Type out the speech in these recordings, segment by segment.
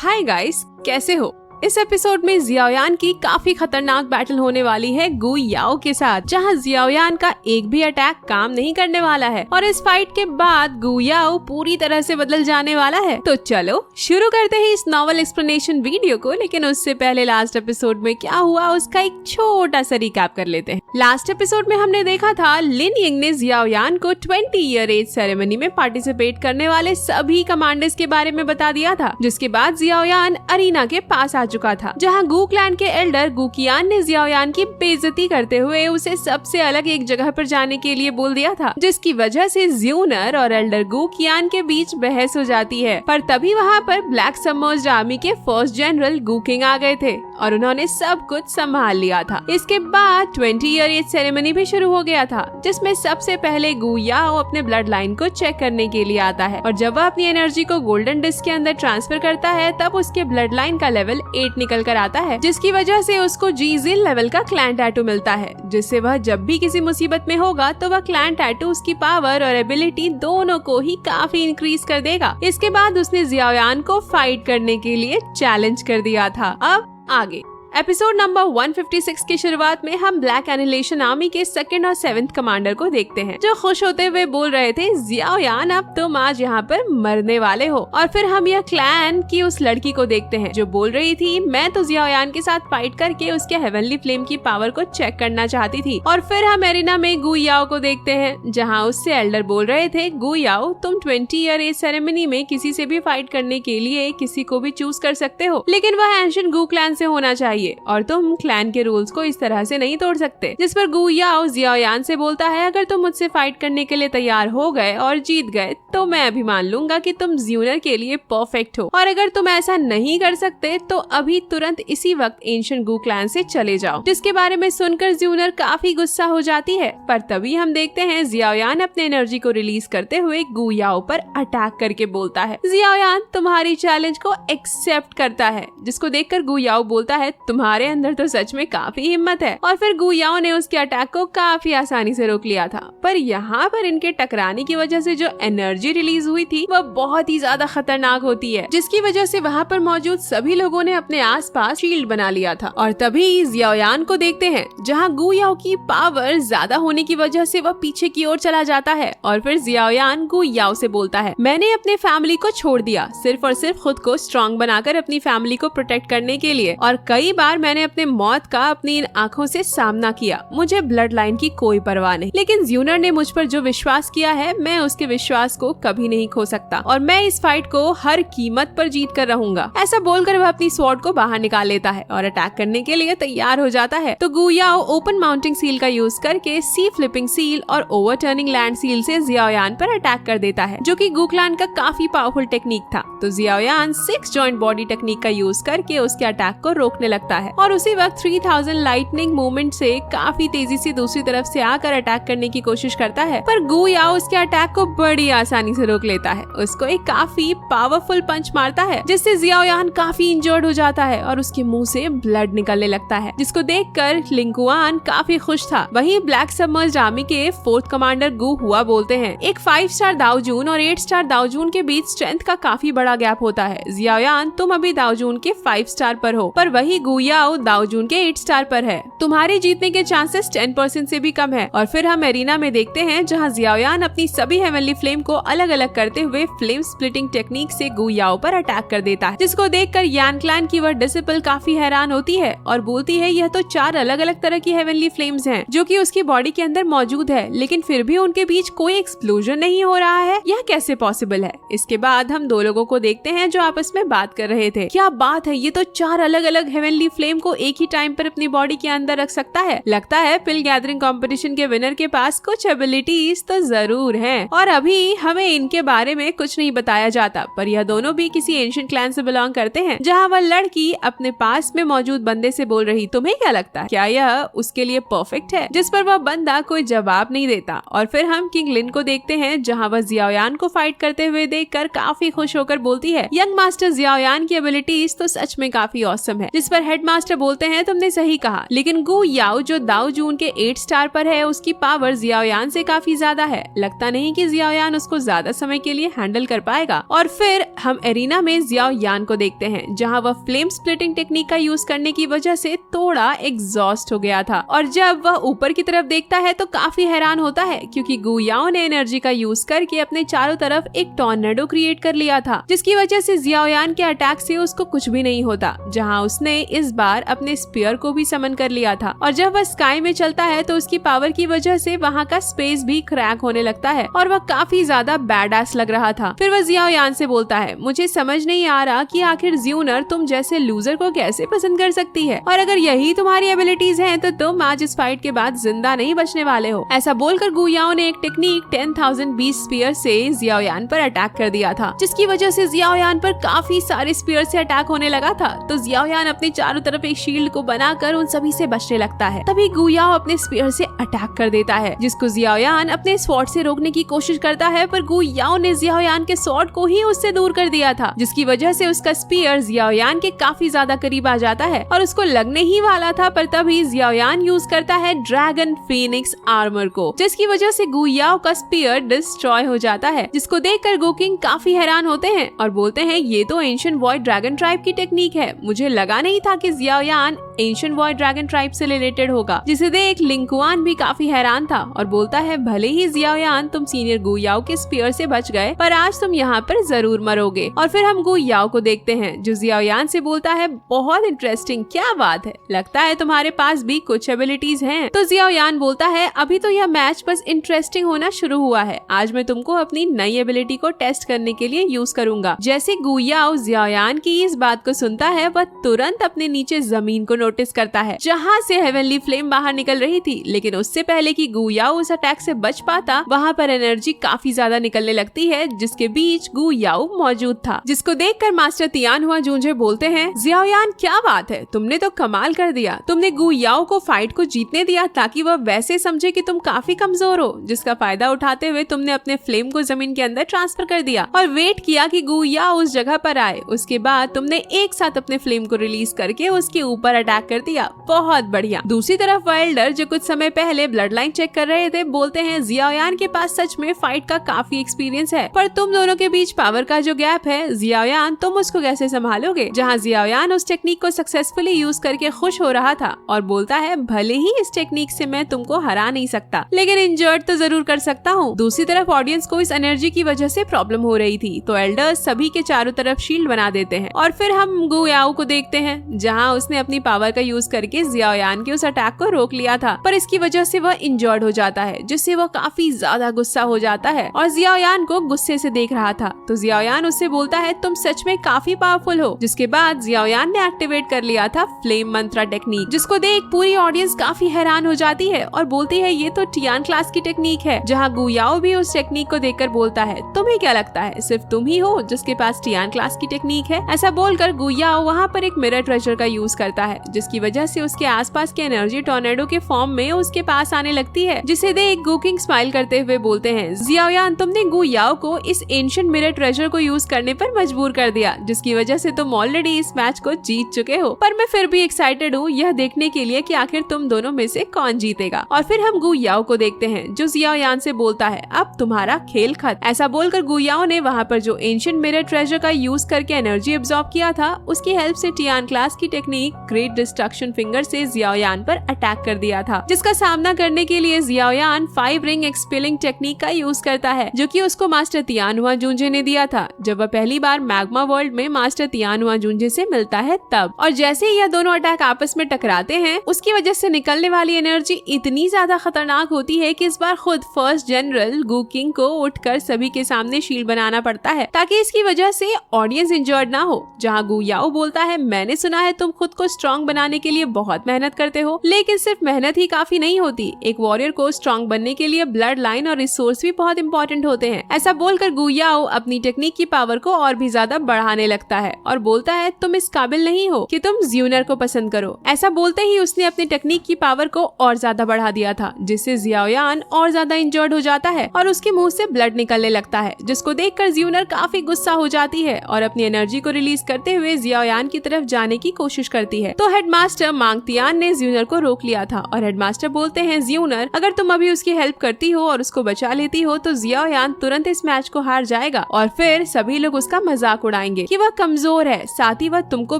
Hi guys, कैसे हो? इस एपिसोड में जियाओयान की काफी खतरनाक बैटल होने वाली है गु याओ के साथ, जहां जियाओयान का एक भी अटैक काम नहीं करने वाला है और इस फाइट के बाद गु याओ पूरी तरह से बदल जाने वाला है। तो चलो शुरू करते हैं इस नॉवल एक्सप्लेनेशन वीडियो को, लेकिन उससे पहले लास्ट एपिसोड में क्या हुआ उसका एक छोटा सा रिकैप कर लेते हैं। लास्ट एपिसोड में हमने देखा था लिन यिंग ने जियाओयान को 20 ईयर एज सेरेमनी में पार्टिसिपेट करने वाले सभी कमांडर्स के बारे में बता दिया था, जिसके बाद जियाओयान अरीना के पास आ चुका था, जहां गु क्लैन के एल्डर गु कीयान ने जियाओयान की बेइज्जती करते हुए उसे सबसे अलग एक जगह पर जाने के लिए बोल दिया था, जिसकी वजह से ज्यूनर और एल्डर गु कीयान के बीच बहस हो जाती है। पर तभी वहां पर ब्लैक सबमर्ज्ड आर्मी के फर्स्ट जनरल गु किंग आ गए थे और उन्होंने सब कुछ संभाल लिया था। इसके बाद 20 ईयर एज सेरेमनी भी शुरू हो गया था, जिसमें सबसे पहले गु याओ अपने ब्लड लाइन को चेक करने के लिए आता है और जब वह अपनी एनर्जी को गोल्डन डिस्क के अंदर ट्रांसफर करता है तब उसके ब्लड लाइन का लेवल 8 निकल कर आता है, जिसकी वजह से उसको जी लेवल का क्लैन टैटू मिलता है, जिससे वह जब भी किसी मुसीबत में होगा तो वह क्लैन टैटू उसकी पावर और एबिलिटी दोनों को ही काफी इंक्रीज कर देगा। इसके बाद उसने जियाओयान को फाइट करने के लिए चैलेंज कर दिया था। अब आगे एपिसोड नंबर 156 की शुरुआत में हम ब्लैक एनिलेशन आर्मी के 2nd और 7th कमांडर को देखते हैं, जो खुश होते हुए बोल रहे थे, जियाओयान अब तुम आज यहाँ पर मरने वाले हो। और फिर हम यह क्लैन की उस लड़की को देखते हैं जो बोल रही थी, मैं तो जियाओयान के साथ फाइट करके उसके हेवनली फ्लेम की पावर को चेक करना चाहती थी। और फिर हम एरिना में गु याओ को देखते हैं, जहाँ उससे एल्डर बोल रहे थे, गु याओ तुम 20 ईयर एज सेरेमनी में किसी से भी फाइट करने के लिए किसी को भी चूज कर सकते हो, लेकिन वह एंशिएंट गु क्लैन से होना चाहिए और तुम क्लैन के रूल्स को इस तरह से नहीं तोड़ सकते। जिस पर गु याओ जियाओयान से बोलता है, अगर तुम मुझसे फाइट करने के लिए तैयार हो गए और जीत गए तो मैं अभी मान लूंगा कि तुम ज्यूनर के लिए परफेक्ट हो, और अगर तुम ऐसा नहीं कर सकते तो अभी तुरंत इसी वक्त एंशिएंट गु क्लैन से चले जाओ। जिसके बारे में सुनकर ज्यूनर काफी गुस्सा हो जाती है, पर तभी हम देखते हैं जियाओयान अपने एनर्जी को रिलीज करते हुए गु याओ पर अटैक करके बोलता है, जियाओयान तुम्हारी चैलेंज को एक्सेप्ट करता है। जिसको देखकर गु याओ बोलता है, तुम्हारे अंदर तो सच में काफी हिम्मत है। और फिर गु याओ ने उसके अटैक को काफी आसानी से रोक लिया था, पर यहाँ पर इनके टकराने की वजह से जो एनर्जी रिलीज हुई थी वह बहुत ही ज्यादा खतरनाक होती है, जिसकी वजह से वहाँ पर मौजूद सभी लोगों ने अपने आसपास शील्ड बना लिया था। और तभी जियाओयान को देखते हैं, जहाँ गु याओ की पावर ज्यादा होने की वजह से वह पीछे की ओर चला जाता है। और फिर जियाओयान गु याओ से बोलता है, मैंने अपने फैमिली को छोड़ दिया सिर्फ और सिर्फ खुद को स्ट्रॉन्ग बनाकर अपनी फैमिली को प्रोटेक्ट करने के लिए, और कई बार मैंने अपने मौत का अपनी इन आंखों से सामना किया। मुझे ब्लड लाइन की कोई परवाह नहीं, लेकिन ज्यूनर ने मुझ पर जो विश्वास किया है मैं उसके विश्वास को कभी नहीं खो सकता और मैं इस फाइट को हर कीमत पर जीत कर रहूंगा। ऐसा बोलकर वह अपनी स्वॉर्ड को बाहर निकाल लेता है और अटैक करने के लिए तैयार हो जाता है। तो गु याओ ओपन माउंटिंग सील का यूज करके सी फ्लिपिंग सील और ओवरटर्निंग लैंड सील से जियाओयान पर अटैक कर देता है, जो कि गु क्लैन का काफी पावरफुल टेक्निक था। तो जियाओयान 6 जॉइंट बॉडी टेक्निक का यूज करके उसके अटैक को रोकने लगता है और उसी वक्त 3000 लाइटनिंग मूवमेंट से काफी तेजी से दूसरी तरफ से आकर अटैक करने की कोशिश करता है, पर गु याओ उसके अटैक को बड़ी आसानी से रोक लेता है। उसको एक काफी पावरफुल पंच मारता है, जिससे जियाओयान काफी इंजर्ड हो जाता है और उसके मुंह से ब्लड निकलने लगता है, जिसको देखकर लिंकुआन काफी खुश था। वहीं ब्लैक सबमर्ज्ड आर्मी के 4th कमांडर गु हुआ बोलते हैं, एक 5 स्टार दाओजून और 8 स्टार दाओजून के बीच स्ट्रेंथ का काफी बड़ा गैप होता है। जियाओयान तुम अभी दाओजून के 5 स्टार पर हो, पर वही गु याओ दाओजून के 8 स्टार पर है। तुम्हारी जीतने के चांसेस 10% से भी कम है। और फिर हम एरिना में देखते हैं, जहां जियाओयान अपनी सभी हेवनली फ्लेम को अलग अलग करते हुए फ्लेम स्प्लिटिंग टेक्निक से गु याओ पर अटैक कर देता है, जिसको देखकर यान क्लैन की वह डिसिपल काफी हैरान होती है और बोलती है, यह तो 4 अलग अलग तरह की हेवनली फ्लेम्स हैं जो कि उसकी बॉडी के अंदर मौजूद है, लेकिन फिर भी उनके बीच कोई एक्सप्लोजन नहीं हो रहा है, यह कैसे पॉसिबल है। इसके बाद हम 2 लोगों को देखते हैं जो आपस में बात कर रहे थे, क्या बात है, ये तो 4 अलग अलग हेवनली फ्लेम को एक ही टाइम पर अपनी बॉडी के अंदर रख सकता है। लगता है पिल गैदरिंग कंपटीशन के विनर के पास कुछ एबिलिटीज तो जरूर हैं और अभी हमें इनके बारे में कुछ नहीं बताया जाता, पर यह दोनों भी किसी एंशिएंट क्लैन से बिलोंग करते हैं। जहां वह लड़की अपने पास में मौजूद बंदे से बोल रही, तुम्हें क्या लगता है, क्या यह उसके लिए परफेक्ट है? जिस पर वह बंदा कोई जवाब नहीं देता। और फिर हम किंग लिन को देखते हैं, जहां वह जियाओयान को फाइट करते हुए देखकर काफी खुश होकर बोलती है, यंग मास्टर जियाओयान की एबिलिटीज तो सच में काफी ऑसम है। जिस पर हेड हेडमास्टर बोलते हैं तुमने सही कहा, लेकिन गु याओ जो दाओ जून के 8 स्टार पर है उसकी पावर जियाओयान से काफी ज्यादा है। लगता नहीं कि जियाओयान उसको ज्यादा समय के लिए हैंडल कर पाएगा। और फिर हम एरिना में जियाओयान को देखते हैं जहाँ वह फ्लेम स्प्लिटिंग टेक्निक का यूज करने की वजह से थोड़ा एग्जॉस्ट हो गया था और जब वह ऊपर की तरफ देखता है तो काफी हैरान होता है क्योंकि गु याओ ने एनर्जी का यूज करके अपने चारों तरफ एक टॉर्नेडो क्रिएट कर लिया था, जिसकी वजह से जियाओयान के अटैक से उसको कुछ भी नहीं होता। जहां उसने इस बार अपने स्पीयर को भी समन कर लिया था और जब वह स्काई में चलता है तो उसकी पावर की वजह से वहां का स्पेस भी क्रैक होने लगता है और वह काफी ज्यादा बैडएस लग रहा था। फिर वह जियाओयान से बोलता है मुझे समझ नहीं आ रहा कि आखिर ज्यूनर तुम जैसे लूजर को कैसे पसंद कर सकती है और अगर यही तुम्हारी एबिलिटीज हैं तो तुम आज इस फाइट के बाद जिंदा नहीं बचने वाले हो। ऐसा बोलकर गु याओ ने एक टेक्निक 10,000 बीस स्पीयर से जियाओयान पर अटैक कर दिया था, जिसकी वजह से जियाओयान पर काफी सारे स्पीयर से अटैक होने लगा था। तो जियाओयान अपने चारों तरफ एक शील्ड को बनाकर उन सभी से बचने लगता है। तभी गु याओ अपने स्पीयर से अटैक कर देता है, जिसको जियाओयान अपने स्वॉर्ड से रोकने की कोशिश करता है, पर गु याओ ने जियाओयान के स्वॉर्ड को ही उससे दूर कर दिया था, जिसकी वजह से उसका स्पीयर जियाओयान के काफी ज्यादा करीब आ जाता है और उसको लगने ही वाला था। पर तभी जियाओयान यूज करता है ड्रैगन फीनिक्स आर्मर को, जिसकी वजह से गु याओ का स्पीयर डिस्ट्रॉय हो जाता है, जिसको देखकर गु किंग काफी हैरान होते हैं और बोलते हैं ये तो एंशिएंट वॉइड ड्रैगन ट्राइब की टेक्निक है। मुझे लगा नहीं था कि Xiaoyan ancient void dragon tribe से रिलेटेड होगा, जिसे देख लिंकुआन भी काफी हैरान था और बोलता है भले ही जियाओयान तुम सीनियर गु याओ के स्पीयर से बच गए, पर आज तुम यहाँ पर जरूर मरोगे। और फिर हम गु याओ को देखते हैं जो जियाओयान से बोलता है बहुत इंटरेस्टिंग, क्या बात है, लगता है तुम्हारे पास भी कुछ एबिलिटीज हैं। तो जियाओयान बोलता है अभी तो यह मैच बस इंटरेस्टिंग होना शुरू हुआ है, आज मैं तुमको अपनी नई एबिलिटी को टेस्ट करने के लिए यूज करूंगा। जैसे गु याओ जियाओयान की इस बात को सुनता है वह तुरंत अपने नीचे जमीन को नोटिस करता है जहाँ से हेवनली फ्लेम बाहर निकल रही थी, लेकिन उससे पहले कि गु याओ उस अटैक से बच पाता वहाँ पर एनर्जी काफी ज्यादा निकलने लगती है, जिसके बीच गु याओ मौजूद था, जिसको देखकर मास्टर तियान हुआ जूंजे बोलते हैं जियाओयान क्या बात है, तुमने तो कमाल कर दिया, तुमने गु याओ को फाइट को जीतने दिया ताकि वह वैसे समझे कि तुम काफी कमजोर हो, जिसका फायदा उठाते हुए तुमने अपने फ्लेम को जमीन के अंदर ट्रांसफर कर दिया और वेट किया कि गु याओ उस जगह पर आए। उसके बाद तुमने एक साथ अपने फ्लेम को रिलीज करके उसके ऊपर अटैक कर दिया, बहुत बढ़िया। दूसरी तरफ वाइल्डर जो कुछ समय पहले ब्लड लाइन चेक कर रहे थे बोलते हैं जियाओयान के पास सच में फाइट का काफी एक्सपीरियंस है, पर तुम दोनों के बीच पावर का जो गैप है जियाओयान तुम उसको कैसे संभालोगे। जहाँ जियाओयान उस टेक्निक को सक्सेसफुली यूज करके खुश हो रहा था और बोलता है भले ही इस टेक्निक से मैं तुमको हरा नहीं सकता, लेकिन इंजर्ड तो जरूर कर सकता हूँ। दूसरी तरफ ऑडियंस को इस एनर्जी की वजह से प्रॉब्लम हो रही थी, तो एल्डर्स सभी के चारों तरफ शील्ड बना देते हैं और फिर हम गु याओ को देखते हैं जहाँ उसने अपनी पावर का यूज करके जियाओयान के उस अटैक को रोक लिया था, पर इसकी वजह से वह इंजर्ड हो जाता है, जिससे वह काफी ज्यादा गुस्सा हो जाता है और जियाओयान को गुस्से से देख रहा था। तो जियाओयान उससे बोलता है तुम सच में काफी पावरफुल हो, जिसके बाद जियाओयान ने एक्टिवेट कर लिया था फ्लेम मंत्रा टेक्निक, जिसको देख पूरी ऑडियंस काफी हैरान हो जाती है और बोलती है ये तो टियान क्लास की टेक्निक है। जहाँ गु याओ भी उस टेक्निक को देखकर बोलता है तुम्हें क्या लगता है सिर्फ तुम ही हो जिसके पास टियान क्लास की टेक्निक है। ऐसा बोलकर गु याओ वहाँ पर एक मिरर ट्रेजर का यूज करता है, जिसकी वजह से उसके आसपास की एनर्जी टॉर्नेडो के फॉर्म में उसके पास आने लगती है, जिसे देख गु किंग स्माइल करते हुए बोलते हैं जियाओयान तुमने गु याओ को इस एंशिएंट मिरर ट्रेजर को यूज करने पर मजबूर कर दिया, जिसकी वजह से तुम ऑलरेडी इस मैच को जीत चुके हो, पर मैं फिर भी एक्साइटेड हूँ यह देखने के लिए कि आखिर तुम दोनों में से कौन जीतेगा। और फिर हम गु याओ को देखते हैं जो जियाओयान से बोलता है अब तुम्हारा खेल खत्म। ऐसा बोलकर गु याओ ने वहाँ पर जो एंशिएंट मिरर ट्रेजर का यूज करके एनर्जी एब्जॉर्ब किया था उसकी हेल्प से टियान क्लास की टेक्निक ग्रेट डिस्ट्रक्शन फिंगर से जियाओयान पर अटैक कर दिया था, जिसका सामना करने के लिए जियाओयान 5 रिंग एक्सपेलिंग टेक्निक का यूज करता है, जो कि उसको मास्टर तियान हुआ जूंजे ने दिया था जब वह पहली बार मैग्मा वर्ल्ड में मास्टर तियान हुआ जूंजे से मिलता है तब। और जैसे ही यह दोनों अटैक आपस में टकराते हैं उसकी वजह से निकलने वाली एनर्जी इतनी ज्यादा खतरनाक होती है कि इस बार खुद फर्स्ट जनरल गु किंग को उठकर सभी के सामने शील्ड बनाना पड़ता है ताकि इसकी वजह से ऑडियंस इंजर्ड ना हो। जहाँ गु याओ बोलता है मैंने सुना है तुम खुद को स्ट्रॉन्ग बनाने के लिए बहुत मेहनत करते हो, लेकिन सिर्फ मेहनत ही काफी नहीं होती, एक वॉरियर को स्ट्रॉन्ग बनने के लिए ब्लड लाइन और रिसोर्स भी बहुत इंपॉर्टेंट होते हैं। ऐसा बोलकर गु याओ अपनी टेक्निक की पावर को और भी ज्यादा बढ़ाने लगता है और बोलता है तुम इस काबिल नहीं हो कि तुम ज्यूनर को पसंद करो। ऐसा बोलते ही उसने अपनी टेक्निक की पावर को और ज्यादा बढ़ा दिया था, जिससे जियाओयान और ज्यादा इंजर्ड हो जाता है और उसके मुंह से ब्लड निकलने लगता है, जिसको देखकर ज्यूनर काफी गुस्सा हो जाती है और अपनी एनर्जी को रिलीज करते हुए जियाओयान की तरफ जाने की कोशिश करती है। तो हेडमास्टर मांगतियान ने ज्यूनर को रोक लिया था और हेडमास्टर बोलते हैं, ज्यूनर अगर तुम अभी उसकी हेल्प करती हो और उसको बचा लेती हो तो जियाओयान तुरंत इस मैच को हार जाएगा और फिर सभी लोग उसका मजाक उड़ाएंगे कि वह कमजोर है, साथ ही वह तुमको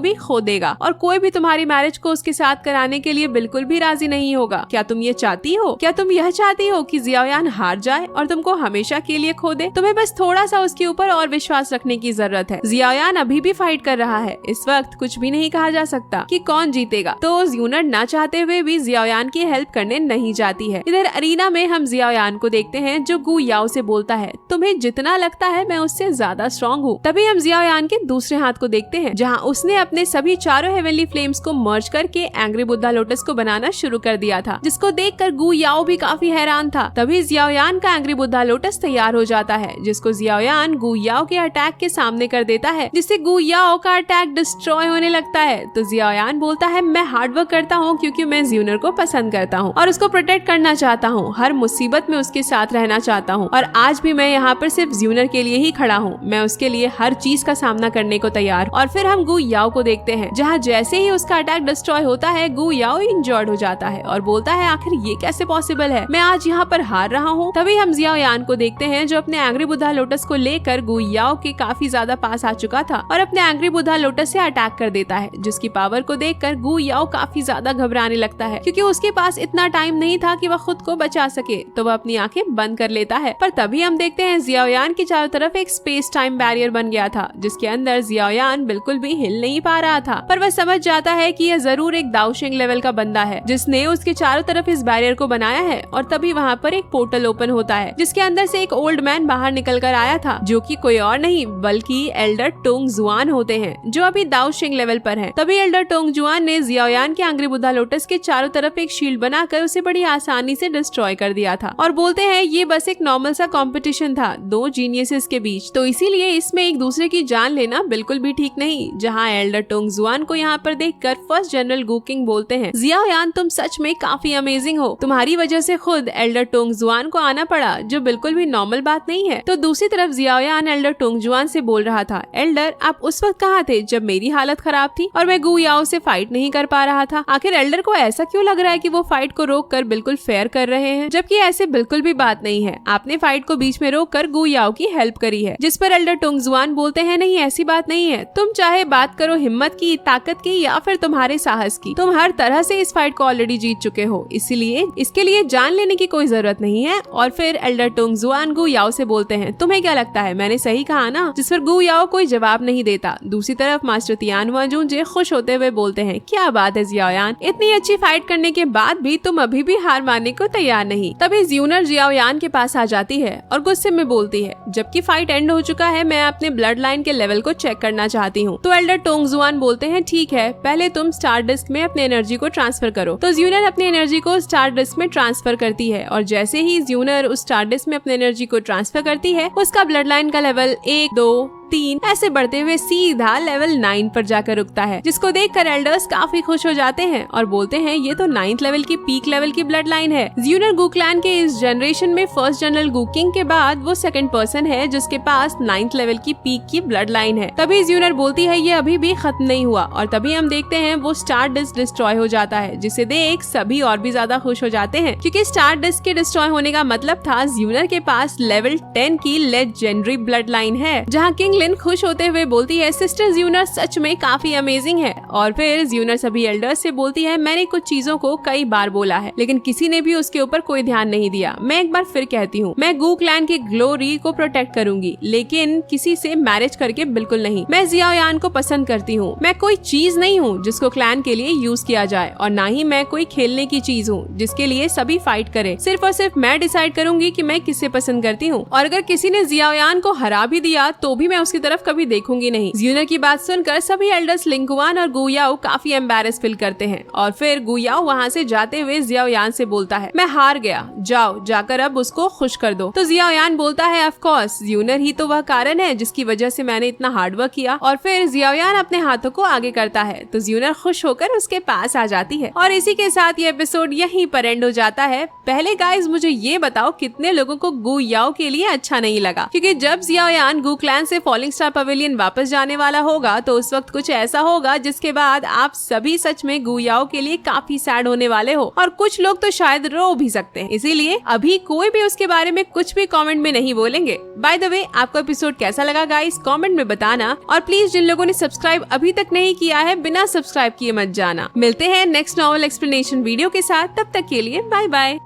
भी खो देगा और कोई भी तुम्हारी मैरिज को उसके साथ कराने के लिए बिल्कुल भी राजी नहीं होगा। क्या तुम ये चाहती हो? क्या तुम यह चाहती हो कि जियाओयान हार जाए और तुमको हमेशा के लिए खो दे? तुम्हें बस थोड़ा सा उसके ऊपर और विश्वास रखने की जरूरत है। जियाओयान अभी भी फाइट कर रहा है, इस वक्त कुछ भी नहीं कहा जा सकता कि कौन जीतेगा। तो ज्यूनर ना चाहते हुए भी जियाओयान की हेल्प करने नहीं जाती है। इधर अरीना में हम जियाओयान को देखते हैं जो गु याओ से बोलता है, तुम्हें जितना लगता है मैं उससे ज्यादा स्ट्रॉन्ग हूँ। तभी हम जियाओयान के दूसरे हाथ को देखते हैं जहाँ उसने अपने सभी चारों हेवनली फ्लेम्स को मर्ज करके एंग्री बुद्धा लोटस को बनाना शुरू कर दिया था, जिसको देखकर गु याओ भी काफी हैरान था। तभी जियाओयान का एंग्री बुद्धा लोटस तैयार हो जाता है, जिसको जियाओयान गु याओ के अटैक के सामने कर देता है, जिससे गु याओ का अटैक डिस्ट्रॉय होने लगता है। तो जियाओयान बोलता है, मैं हार्ड वर्क करता हूँ क्योंकि मैं ज्यूनर को पसंद करता हूँ और उसको प्रोटेक्ट करना चाहता हूँ, हर मुसीबत में उसके साथ रहना चाहता हूँ और आज भी मैं यहाँ पर सिर्फ ज्यूनर के लिए ही खड़ा हूँ। मैं उसके लिए हर चीज का सामना करने को तैयार। और फिर हम गु याओ को देखते हैं जहाँ जैसे ही उसका अटैक डिस्ट्रॉय होता है गु याओ इंजर्ड हो जाता है और बोलता है, आखिर ये कैसे पॉसिबल है, मैं आज यहाँ पर हार रहा हूँ। तभी हम जियाओयान को देखते हैं जो अपने एंग्री बुद्धा लोटस को लेकर गु याओ के काफी ज्यादा पास आ चुका था और अपने एंग्री बुद्धा लोटस से अटैक कर देता है, जिसकी पावर को देखकर गु याओ काफी ज्यादा घबराने लगता है क्योंकि उसके पास इतना टाइम नहीं था कि वह खुद को बचा सके। तो वह अपनी आंखें बंद कर लेता है। पर तभी हम देखते हैं जियाओयान की चारों तरफ एक स्पेस टाइम बैरियर बन गया था, जिसके अंदर जियाओयान बिल्कुल भी हिल नहीं पा रहा था। पर वह समझ जाता है कि यह जरूर एक दाओशिंग लेवल का बंदा है जिसने उसके चारों तरफ इस बैरियर को बनाया है। और तभी वहाँ पर एक पोर्टल ओपन होता है जिसके अंदर से एक ओल्ड मैन बाहर निकल कर आया था, जो कि कोई और नहीं बल्कि एल्डर टोंग जुआन होते हैं, जो अभी दाओशिंग लेवल पर है। तभी एल्डर टोंग जुआन ने जियाओयान के एंग्री बुद्धा लोटस के चारों तरफ एक शील्ड बनाकर उसे बड़ी आसानी से डिस्ट्रॉय कर दिया था और बोलते हैं ये बस एक नॉर्मल सा कंपटीशन था दो जीनियसेस के बीच, तो इसीलिए इसमें एक दूसरे की जान लेना बिल्कुल भी ठीक नहीं। जहाँ एल्डर टोंग जुआन को यहाँ पर देखकर फर्स्ट जनरल गु किंग बोलते हैं, जियाओयान तुम सच में काफी अमेजिंग हो, तुम्हारी वजह से खुद एल्डर टोंग जुआन को आना पड़ा, जो बिल्कुल भी नॉर्मल बात नहीं है। तो दूसरी तरफ जियाओयान एल्डर टोंग जुआन से बोल रहा था, एल्डर आप उस वक्त कहाँ थे जब मेरी हालत खराब थी और मैं गु याओ से फाइट नहीं कर पा रहा था? आखिर एल्डर को ऐसा क्यों लग रहा है कि वो फाइट को रोक कर बिल्कुल फेयर कर रहे हैं, जबकि ऐसे बिल्कुल भी बात नहीं है। आपने फाइट को बीच में रोक कर गु याओ की हेल्प करी है। जिस पर एल्डर टोंग जुआन बोलते हैं, नहीं ऐसी बात नहीं है, तुम चाहे बात करो हिम्मत की, ताकत की या फिर तुम्हारे साहस की, तुम हर तरह से इस फाइट को ऑलरेडी जीत चुके हो, इसीलिए इसके लिए जान लेने की कोई जरूरत नहीं है। और फिर एल्डर टोंग जुआन गु याओ से बोलते हैं, तुम्हें क्या लगता है मैंने सही कहा ना? जिस पर गु याओ कोई जवाब नहीं देता। दूसरी तरफ मास्टर तियान वाजूंजे खुश होते हुए बोलते हैं, क्या बात है जियाओयान, इतनी अच्छी फाइट करने के बाद भी तुम अभी भी हार मानने को तैयार नहीं। तभी ज्यूनर जियाओयान के पास आ जाती है और गुस्से में बोलती है, जबकि फाइट एंड हो चुका है मैं अपने ब्लड लाइन के लेवल को चेक करना चाहती हूँ। तो एल्डर टोंग जुआन बोलते हैं, ठीक है, पहले तुम स्टार डिस्क में अपनी एनर्जी को ट्रांसफर करो। तो ज्यूनर अपनी एनर्जी को स्टार डिस्क में ट्रांसफर करती है और जैसे ही ज्यूनर उस स्टार डिस्क में अपनी एनर्जी को ट्रांसफर करती है, उसका ब्लड लाइन का लेवल 1, 2, 3 ऐसे बढ़ते हुए सीधा लेवल 9 पर जाकर रुकता है, जिसको देखकर एल्डर्स काफी खुश हो जाते हैं और बोलते हैं ये तो 9th लेवल की पीक लेवल की ब्लड लाइन है। ज्यूनर गु क्लैन के इस जनरेशन में फर्स्ट जनरल गु किंग के बाद वो सेकंड पर्सन है जिसके पास 9th लेवल की पीक की ब्लड लाइन है। तभी ज्यूनर बोलती है ये अभी भी खत्म नहीं हुआ और तभी हम देखते हैं वो स्टार डिस्क डिस्ट्रॉय हो जाता है, जिसे देख सभी और भी ज्यादा खुश हो जाते हैं क्योंकि स्टार डिस्क के डिस्ट्रॉय होने का मतलब था ज्यूनर के पास लेवल 10 की लेजेंडरी ब्लड लाइन है। जहाँ किंग लिन खुश होते हुए बोलती है, सिस्टर ज्यूनर सच में काफी अमेजिंग है। और फिर ज्यूनर सभी एल्डर्स से बोलती है, मैंने कुछ चीजों को कई बार बोला है लेकिन किसी ने भी उसके ऊपर कोई ध्यान नहीं दिया। मैं एक बार फिर कहती हूँ, मैं गु क्लैन की ग्लोरी को प्रोटेक्ट करूंगी लेकिन किसी से मैरिज करके बिल्कुल नहीं। मैं जियाओयान को पसंद करती हूँ। मैं कोई चीज नहीं हूँ जिसको क्लैन के लिए यूज किया जाए और ना ही मैं कोई खेलने की चीज हूँ जिसके लिए सभी फाइट करे। सिर्फ और सिर्फ मैं डिसाइड करूंगी कि मैं किसे पसंद करती हूँ और अगर किसी ने जियाओयान को हरा भी दिया तो भी मैं उसकी तरफ कभी देखूंगी नहीं। ज्यूनर की बात सुनकर सभी एल्डर्स लिंगकुआन और गु याओ काफी एम्बैरेस फील करते हैं और फिर गु याओ वहाँ से जाते हुए जियाओयान से बोलता है, मैं हार गया, जाओ जाकर अब उसको खुश कर दो। तो जियाओयान बोलता है, ऑफ कोर्स ज्यूनर ही तो वह कारण है जिसकी वजह से मैंने इतना हार्डवर्क किया। और फिर जियाओयान अपने हाथों को आगे करता है तो ज्यूनर खुश होकर उसके पास आ जाती है और इसी के साथ ये एपिसोड यहीं पर एंड हो जाता है। पहले गाइस मुझे ये बताओ कितने लोगों को गु याओ के लिए अच्छा नहीं लगा, क्योंकि जब जियाओयान गु क्लैन से फॉलो फॉलिंग स्टार पवेलियन वापस जाने वाला होगा तो उस वक्त कुछ ऐसा होगा जिसके बाद आप सभी सच में गू याओ के लिए काफी सैड होने वाले हो और कुछ लोग तो शायद रो भी सकते हैं। इसीलिए अभी कोई भी उसके बारे में कुछ भी कमेंट में नहीं बोलेंगे। बाय द वे, आपको एपिसोड कैसा लगा गाइस कमेंट में बताना, और प्लीज जिन लोगों ने सब्सक्राइब अभी तक नहीं किया है बिना सब्सक्राइब किए मत जाना। मिलते हैं नेक्स्ट नॉवल एक्सप्लेनेशन वीडियो के साथ, तब तक के लिए बाय बाय।